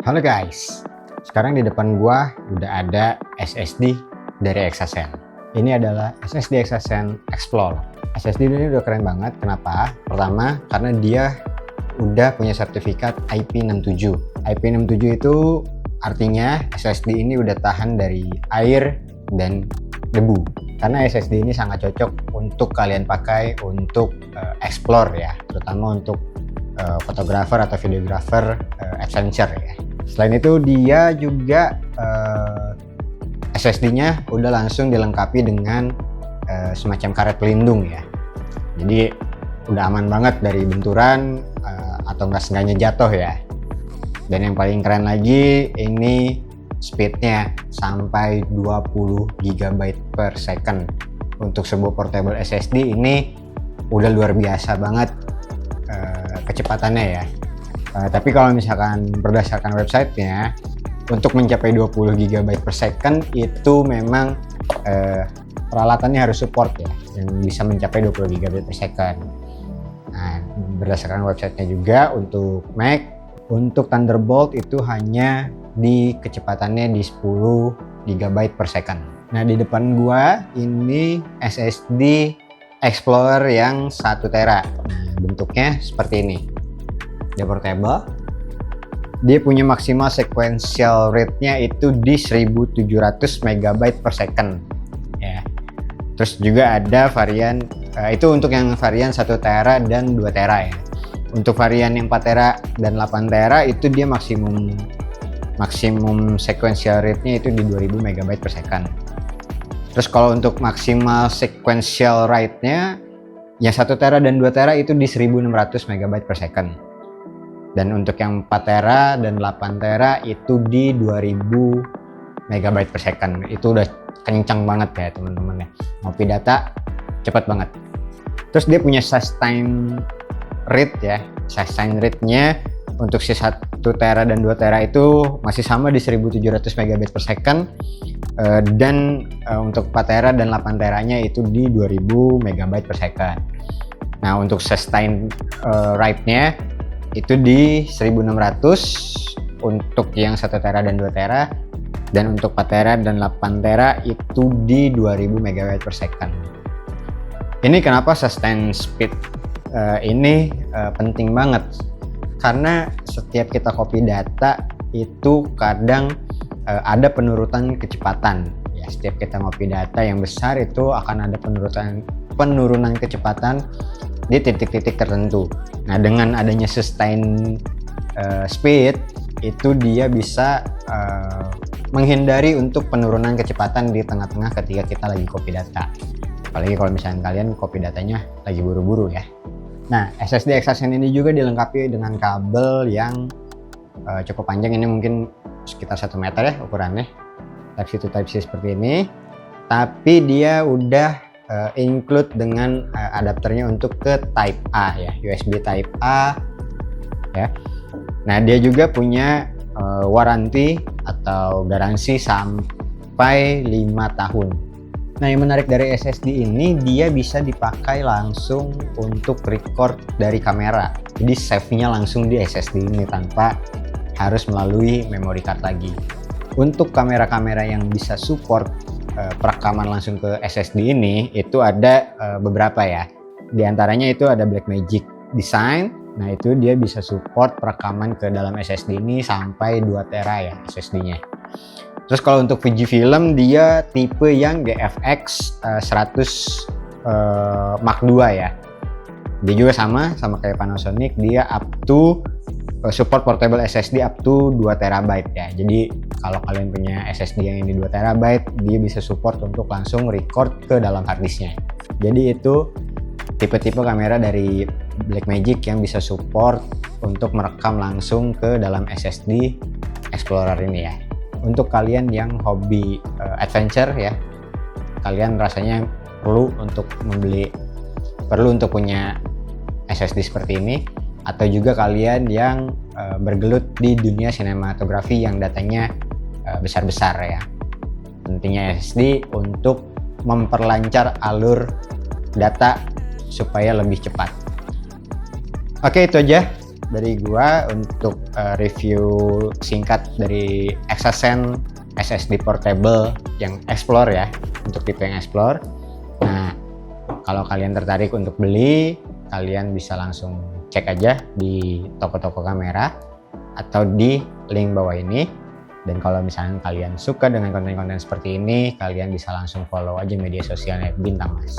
Halo guys, sekarang di depan gua udah ada SSD dari Exasen. Ini adalah SSD Exasen Explore. SSD ini udah keren banget. Kenapa? Pertama, karena dia udah punya sertifikat IP67. IP67 itu artinya SSD ini udah tahan dari air dan debu. Karena SSD ini sangat cocok untuk kalian pakai untuk explore ya, terutama untuk fotografer atau videografer adventure ya. Selain itu dia juga SSD-nya udah langsung dilengkapi dengan semacam karet pelindung ya. Jadi udah aman banget dari benturan atau nggak sengaja jatuh ya. Dan yang paling keren lagi ini speednya sampai 20 GB per second. Untuk sebuah portable SSD ini udah luar biasa banget kecepatannya ya. Tapi kalau misalkan berdasarkan websitenya, untuk mencapai 20 GB per second itu memang peralatannya harus support ya, yang bisa mencapai 20 GB per second. Nah, berdasarkan websitenya juga untuk Mac, untuk Thunderbolt itu hanya di kecepatannya di 10 GB per second. Nah, di depan gua ini SSD Explorer yang 1 tera. Nah, bentuknya seperti ini. Dia portable. Dia punya maksimal sequential rate-nya itu di 1700 MB per second. Ya. Terus juga ada varian itu untuk yang varian 1 tera dan 2 tera ya. Untuk varian yang 4 tera dan 8 tera itu dia maksimum sequential rate-nya itu di 2000 MB per second. Terus kalau untuk maksimal sequential rate-nya yang 1 tera dan 2 tera itu di 1600 MB per second. Dan untuk yang 4 tera dan 8 tera itu di 2000 MB per second. Itu udah kencang banget ya teman-teman ya. Ngopi data cepet banget. Terus dia punya sustain rate ya. Sustain rate-nya untuk si 1 tera dan 2 tera itu masih sama di 1700 MB per second. Dan untuk 4 tera dan 8 teranya itu di 2000 MB per second. Nah, untuk sustain rate-nya itu di 1600 untuk yang 1 tera dan 2 tera, dan untuk 4 tera dan 8 tera itu di 2000 MB per second. Ini kenapa sustain speed ini penting banget, karena setiap kita copy data itu kadang ada penurunan kecepatan ya. Setiap kita copy data yang besar itu akan ada penurunan kecepatan di titik-titik tertentu. Nah, dengan adanya sustain speed itu dia bisa menghindari untuk penurunan kecepatan di tengah-tengah ketika kita lagi copy data. Apalagi kalau misalnya kalian copy datanya lagi buru-buru ya. Nah, SSD Exasen ini juga dilengkapi dengan kabel yang cukup panjang. Ini mungkin sekitar 1 meter ya ukurannya. Type C to Type C seperti ini. Tapi dia udah include dengan adapternya untuk ke Type A ya, USB Type A ya. Nah, dia juga punya waranti atau garansi sampai 5 tahun. Nah, yang menarik dari SSD ini dia bisa dipakai langsung untuk record dari kamera. Jadi save-nya langsung di SSD ini tanpa harus melalui memory card lagi. Untuk kamera-kamera yang bisa support perekaman langsung ke SSD ini itu ada beberapa ya. Di antaranya itu ada Blackmagic Design. Nah, itu dia bisa support perekaman ke dalam SSD ini sampai 2 tera ya SSD-nya. Terus kalau untuk Fujifilm dia tipe yang GFX 100 Mark II ya. Dia juga sama kayak Panasonic, dia up to support portable SSD up to 2 TB ya. Jadi kalau kalian punya SSD yang ini 2 TB, dia bisa support untuk langsung record ke dalam harddisknya. Jadi itu tipe-tipe kamera dari Blackmagic yang bisa support untuk merekam langsung ke dalam SSD Explorer ini ya. Untuk kalian yang hobi adventure ya, kalian rasanya perlu untuk punya SSD seperti ini. Atau juga kalian yang bergelut di dunia sinematografi yang datanya besar-besar ya. Pentingnya SSD untuk memperlancar alur data supaya lebih cepat. Oke, itu aja dari gua untuk review singkat dari Exasen SSD portable yang Explore ya, untuk tipe yang Explore. Nah, kalau kalian tertarik untuk beli, kalian bisa langsung cek aja di toko-toko kamera atau di link bawah ini. Dan kalau misalnya kalian suka dengan konten-konten seperti ini, kalian bisa langsung follow aja media sosialnya Bintang Mas.